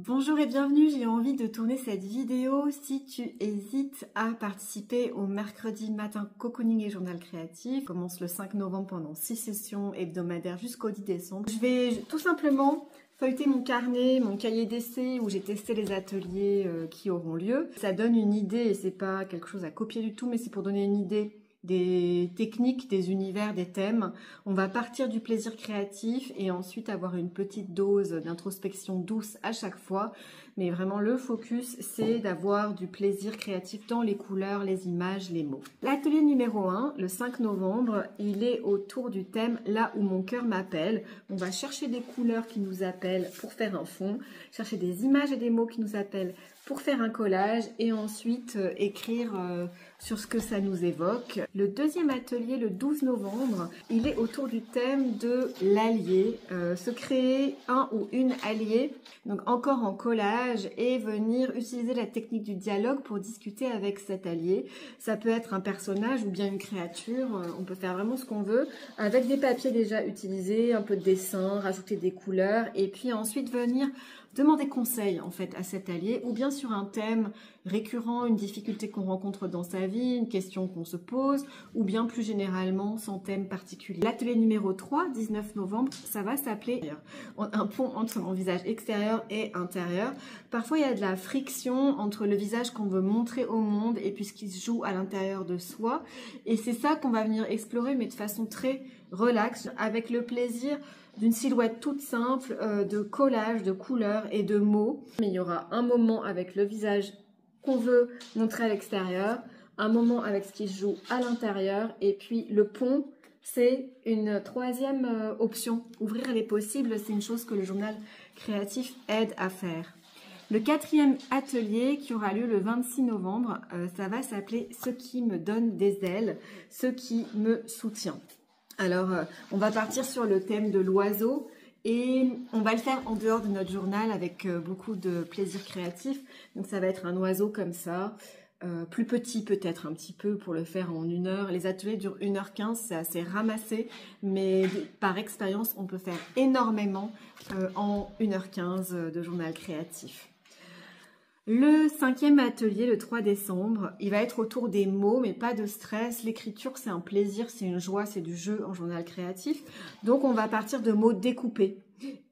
Bonjour et bienvenue, j'ai envie de tourner cette vidéo si tu hésites à participer au mercredi matin cocooning et journal créatif. Ça commence le 5 novembre pendant 6 sessions hebdomadaires jusqu'au 10 décembre. Je vais tout simplement feuilleter mon carnet, mon cahier d'essai où j'ai testé les ateliers qui auront lieu. Ça donne une idée et c'est pas quelque chose à copier du tout, mais c'est pour donner une idée des techniques, des univers, des thèmes. On va partir du plaisir créatif et ensuite avoir une petite dose d'introspection douce à chaque fois. Mais vraiment, le focus, c'est d'avoir du plaisir créatif dans les couleurs, les images, les mots. L'atelier numéro 1, le 5 novembre, il est autour du thème « Là où mon cœur m'appelle ». On va chercher des couleurs qui nous appellent pour faire un fond, chercher des images et des mots qui nous appellent pour faire un collage et ensuite écrire sur ce que ça nous évoque. Le deuxième atelier, le 12 novembre, il est autour du thème de l'allié, se créer un ou une alliée, donc encore en collage et venir utiliser la technique du dialogue pour discuter avec cet allié. Ça peut être un personnage ou bien une créature, on peut faire vraiment ce qu'on veut, avec des papiers déjà utilisés, un peu de dessin, rajouter des couleurs et puis ensuite venir demander conseil en fait à cet allié ou bien sur un thème récurrent, une difficulté qu'on rencontre dans sa vie, une question qu'on se pose ou bien plus généralement son thème particulier. L'atelier numéro 3, 19 novembre, ça va s'appeler un pont entre mon visage extérieur et intérieur. Parfois il y a de la friction entre le visage qu'on veut montrer au monde et puis ce qui se joue à l'intérieur de soi et c'est ça qu'on va venir explorer mais de façon très relaxe avec le plaisir d'une silhouette toute simple, de collage, de couleurs et de mots. Mais il y aura un moment avec le visage qu'on veut montrer à l'extérieur, un moment avec ce qui se joue à l'intérieur, et puis le pont, c'est une troisième option. Ouvrir les possibles, c'est une chose que le journal créatif aide à faire. Le quatrième atelier qui aura lieu le 26 novembre, ça va s'appeler « Ce qui me donne des ailes, ce qui me soutient ». Alors, on va partir sur le thème de l'oiseau et on va le faire en dehors de notre journal avec beaucoup de plaisir créatif. Donc, ça va être un oiseau comme ça, plus petit peut-être un petit peu pour le faire en 1 heure. Les ateliers durent 1h15, c'est assez ramassé, mais par expérience, on peut faire énormément en 1h15 de journal créatif. Le 5e atelier, le 3 décembre, il va être autour des mots, mais pas de stress. L'écriture, c'est un plaisir, c'est une joie, c'est du jeu en journal créatif. Donc, on va partir de mots découpés.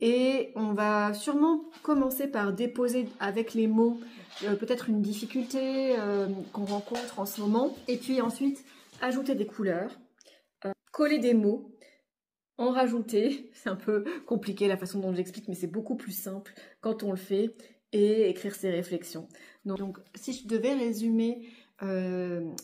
Et on va sûrement commencer par déposer avec les mots peut-être une difficulté qu'on rencontre en ce moment. Et puis ensuite, ajouter des couleurs, coller des mots, en rajouter. C'est un peu compliqué la façon dont j'explique, mais c'est beaucoup plus simple quand on le fait. Et écrire ses réflexions. Donc si je devais résumer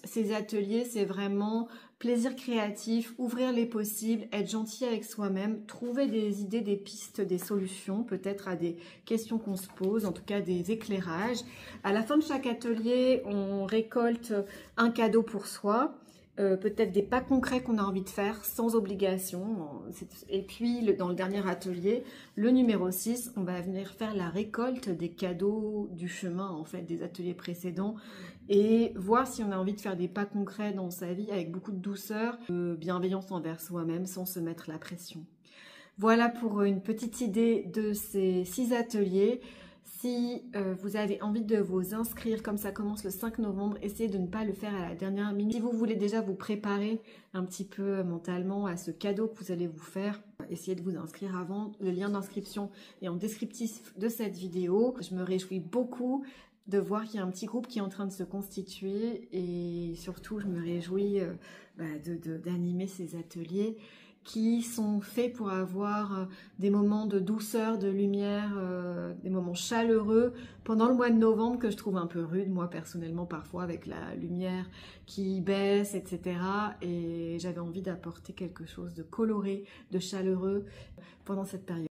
ces ateliers, c'est vraiment plaisir créatif, ouvrir les possibles, être gentil avec soi-même, trouver des idées, des pistes, des solutions, peut-être à des questions qu'on se pose, en tout cas des éclairages. À la fin de chaque atelier, on récolte un cadeau pour soi. Peut-être des pas concrets qu'on a envie de faire sans obligation. Et puis, dans le dernier atelier, le numéro 6, on va venir faire la récolte des cadeaux du chemin, en fait, des ateliers précédents et voir si on a envie de faire des pas concrets dans sa vie avec beaucoup de douceur, de bienveillance envers soi-même sans se mettre la pression. Voilà pour une petite idée de ces 6 ateliers. Si vous avez envie de vous inscrire, comme ça commence le 5 novembre, essayez de ne pas le faire à la dernière minute. Si vous voulez déjà vous préparer un petit peu mentalement à ce cadeau que vous allez vous faire, essayez de vous inscrire avant. Le lien d'inscription est en descriptif de cette vidéo. Je me réjouis beaucoup de voir qu'il y a un petit groupe qui est en train de se constituer et surtout je me réjouis d'animer ces ateliers qui sont faits pour avoir des moments de douceur, de lumière, des moments chaleureux pendant le mois de novembre que je trouve un peu rude, moi personnellement parfois avec la lumière qui baisse, etc. Et j'avais envie d'apporter quelque chose de coloré, de chaleureux pendant cette période.